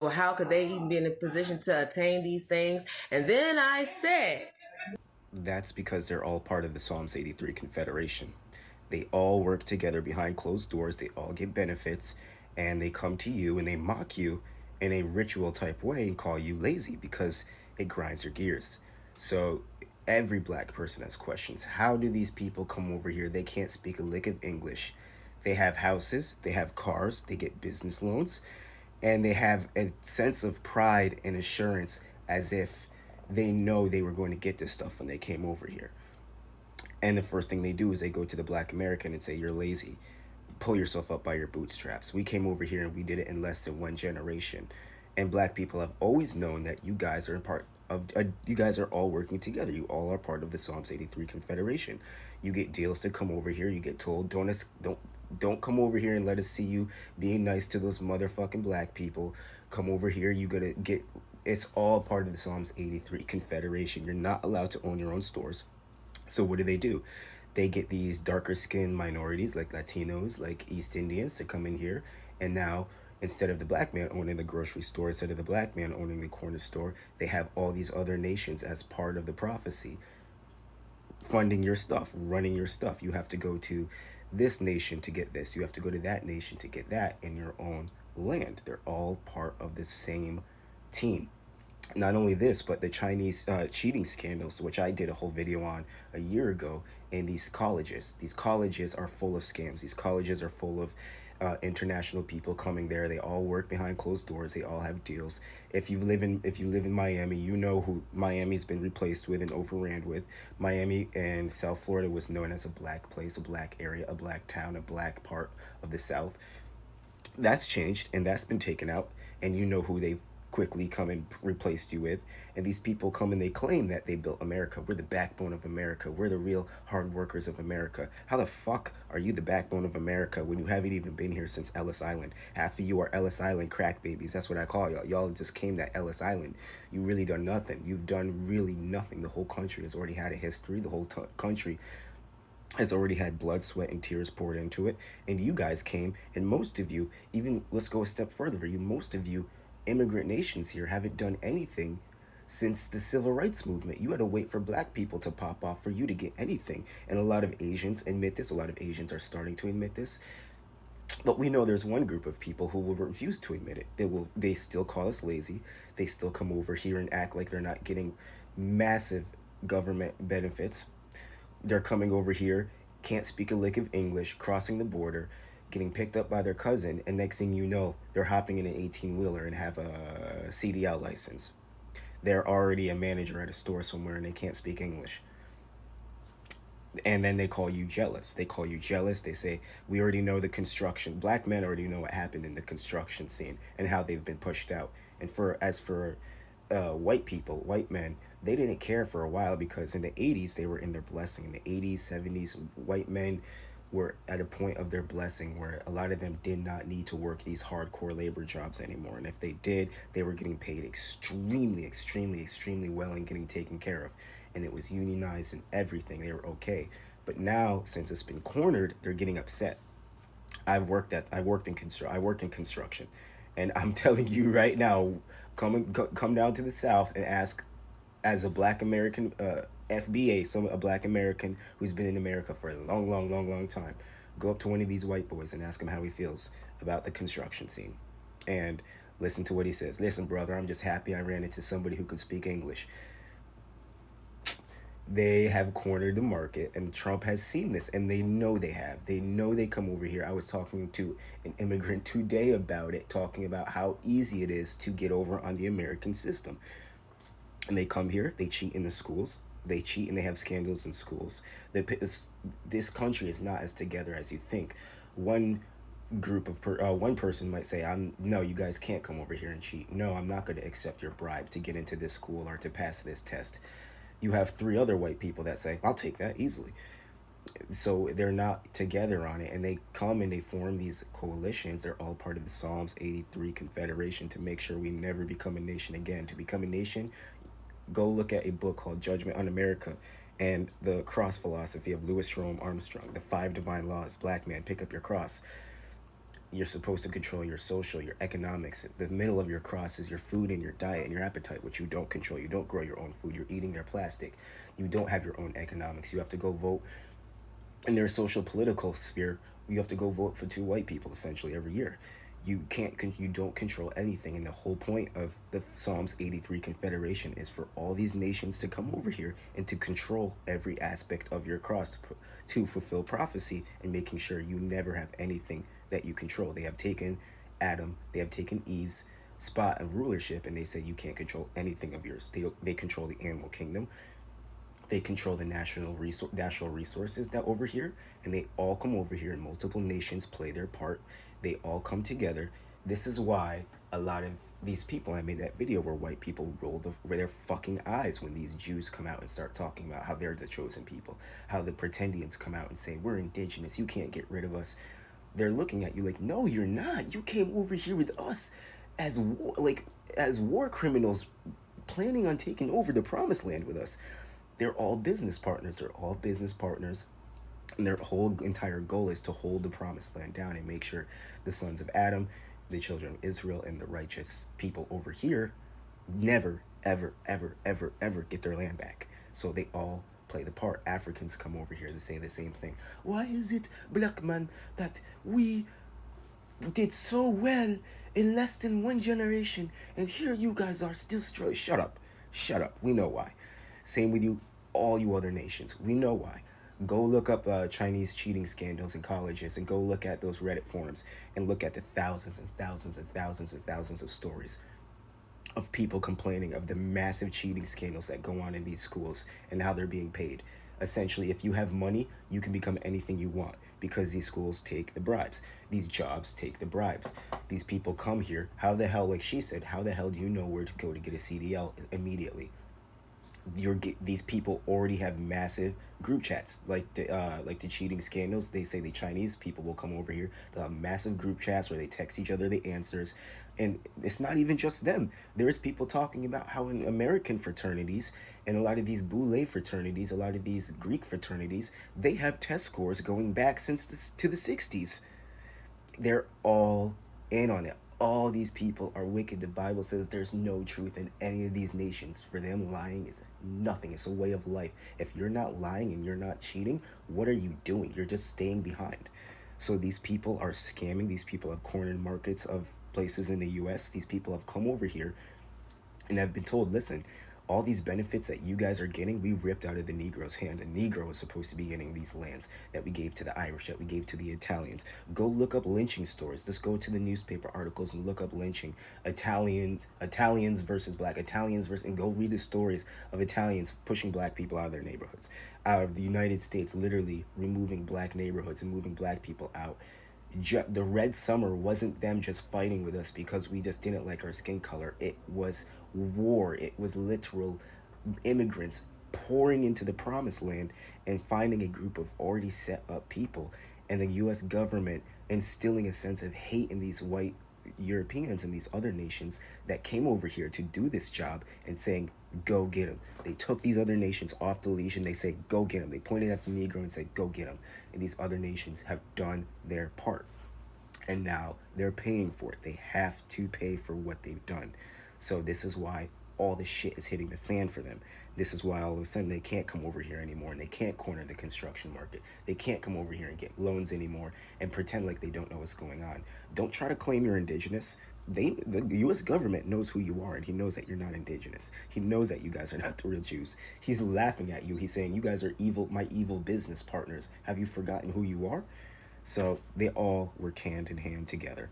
Well, how could they even be in a position to attain these things? And then I said, That's because they're all part of the Psalms 83 Confederation. They all work together behind closed doors, they all get benefits, and they come to you and they mock you in a ritual type way and call you lazy because it grinds their gears. So every black person has questions. How do these people come over here? They can't speak a lick of English. They have houses, they have cars, they get business loans, and they have a sense of pride and assurance as if they know they were going to get this stuff when they came over here. And the first thing they do is they go to the black American and say, "You're lazy. Pull yourself up by your bootstraps. We came over here and we did it in less than one generation." And black people have always known that you guys are part of, you guys are all working together. You all are part of the Psalms 83 Confederation. You get deals to come over here. You get told, don't come over here and let us see you being nice to those motherfucking black people. Come over here. You gotta get. It's all part of the Psalms 83 Confederation. You're not allowed to own your own stores. So what do? They get these darker skinned minorities like Latinos, like East Indians to come in here, and now instead of the black man owning the grocery store, instead of the black man owning the corner store, they have all these other nations as part of the prophecy funding your stuff, running your stuff. You have to go to this nation to get this. You have to go to that nation to get that in your own land. They're all part of the same team. Not only this, but the Chinese cheating scandals, which I did a whole video on a year ago, in these colleges. These colleges are full of scams. These colleges are full of international people coming there. They all work behind closed doors. They all have deals. If you live in Miami, you know who Miami's been replaced with and overran with. Miami and South Florida was known as a black place, a black area, a black town, a black part of the South. That's changed and that's been taken out, and you know who they've quickly come and replaced you with. And these people come and they claim that they built America. We're the backbone of America. We're the real hard workers of America. How the fuck are you the backbone of America when you haven't even been here since Ellis Island? Half of you are Ellis Island crack babies. That's what I call y'all. Y'all just came to Ellis Island. You really done nothing. You've done really nothing. The whole country has already had a history. The whole country has already had blood, sweat, and tears poured into it. And you guys came, and most of you, even let's go a step further for you, most of you immigrant nations here haven't done anything since the civil rights movement. You had to wait for black people to pop off for you to get anything. And a lot of Asians admit this, a lot of Asians are starting to admit this. But we know there's one group of people who will refuse to admit it. They still call us lazy. They still come over here and act like they're not getting massive government benefits. They're coming over here, can't speak a lick of English, crossing the border, getting picked up by their cousin, and next thing you know, they're hopping in an 18-wheeler and have a CDL license. They're already a manager at a store somewhere and they can't speak English. And then they call you jealous. They call you jealous. They say, "We already know the construction. Black men already know what happened in the construction scene and how they've been pushed out." And as for white people, white men, they didn't care for a while because in the 80s they were in their blessing. In the 80s, 70s, white men were at a point of their blessing where a lot of them did not need to work these hardcore labor jobs anymore. And if they did, they were getting paid extremely, extremely, extremely well and getting taken care of. And it was unionized and everything. They were okay. But now, since it's been cornered, they're getting upset. I work in construction, and I'm telling you right now, come down to the South and ask, as a Black American, FBA, a Black American who's been in America for a long, long, long, long time. Go up to one of these white boys and ask him how he feels about the construction scene, and listen to what he says. "Listen, brother, I'm just happy I ran into somebody who could speak English." They have cornered the market, and Trump has seen this, and they know they have. They know they come over here. I was talking to an immigrant today about it, talking about how easy it is to get over on the American system. And they come here, they cheat in the schools, they cheat and they have scandals in schools. This country is not as together as you think. One one person might say, "I'm no, you guys can't come over here and cheat. No, I'm not going to accept your bribe to get into this school or to pass this test." You have three other white people that say, "I'll take that easily." So they're not together on it, and they come and they form these coalitions. They're all part of the Psalms 83 Confederation to make sure we never become a nation again. To become a nation, go look at a book called Judgment on America and the cross philosophy of Louis Jerome Armstrong, the five divine laws. Black man, pick up your cross. You're supposed to control your social, your economics. The middle of your cross is your food and your diet and your appetite, which you don't control. You don't grow your own food. You're eating their plastic. You don't have your own economics. You have to go vote in their social political sphere. You have to go vote for two white people essentially every year. You don't control anything, and the whole point of the Psalms 83 Confederation is for all these nations to come over here and to control every aspect of your cross to fulfill prophecy and making sure you never have anything that you control. They have taken Adam, they have taken Eve's spot of rulership, and they say you can't control anything of yours. They control the animal kingdom. They control the natural resources that over here, and they all come over here, and multiple nations play their part. They all come together. This is why a lot of these people, I made that video where white people roll their fucking eyes when these Jews come out and start talking about how they're the chosen people, how the pretendians come out and say, we're indigenous, you can't get rid of us. They're looking at you like, no, you're not. You came over here with us as war criminals planning on taking over the promised land with us. They're all business partners. And their whole entire goal is to hold the promised land down and make sure the sons of Adam, the children of Israel, and the righteous people over here never, ever, ever, ever, ever get their land back. So they all play the part. Africans come over here to say the same thing. Why is it, black man, that we did so well in less than one generation, and here you guys are still struggling? Shut up. We know why. Same with you, all you other nations. We know why. Go look up Chinese cheating scandals in colleges, and go look at those Reddit forums, and look at the thousands and thousands and thousands and thousands of stories of people complaining of the massive cheating scandals that go on in these schools and how they're being paid. Essentially, if you have money, you can become anything you want because these schools take the bribes. These jobs take the bribes. These people come here. How the hell, like she said, how the hell do you know where to go to get a CDL immediately? These people already have massive group chats, like the cheating scandals. They say the Chinese people will come over here. They'll have massive group chats where they text each other the answers, and it's not even just them. There's people talking about how in American fraternities and a lot of these Boule fraternities, a lot of these Greek fraternities, they have test scores going back to the 60s. They're all in on it. All these people are wicked. The Bible says there's no truth in any of these nations. For them, lying is nothing. It's a way of life. If you're not lying and you're not cheating, what are you doing? You're just staying behind. So these people are scamming. These people have cornered markets of places in the U.S. These people have come over here and have been told, listen, all these benefits that you guys are getting, we ripped out of the Negro's hand. The Negro was supposed to be getting these lands that we gave to the Irish, that we gave to the Italians. Go look up lynching stories. Just go to the newspaper articles and look up lynching. Italians versus black, and go read the stories of Italians pushing black people out of their neighborhoods. Out of the United States, literally removing black neighborhoods and moving black people out. The Red Summer wasn't them just fighting with us because we just didn't like our skin color. It was war. It was literal immigrants pouring into the promised land and finding a group of already set up people, and the U.S. government instilling a sense of hate in these white Europeans and these other nations that came over here to do this job and saying, go get them. They took these other nations off the leash and they say, go get them. They pointed at the Negro and said, go get them. And these other nations have done their part. And now they're paying for it. They have to pay for what they've done. So this is why all the shit is hitting the fan for them. This is why all of a sudden they can't come over here anymore, and they can't corner the construction market. They can't come over here and get loans anymore and pretend like they don't know what's going on. Don't try to claim you're indigenous. The U.S. government knows who you are, and he knows that you're not indigenous. He knows that you guys are not the real Jews. He's laughing at you. He's saying, you guys are evil, my evil business partners. Have you forgotten who you are? So they all were hand in hand together.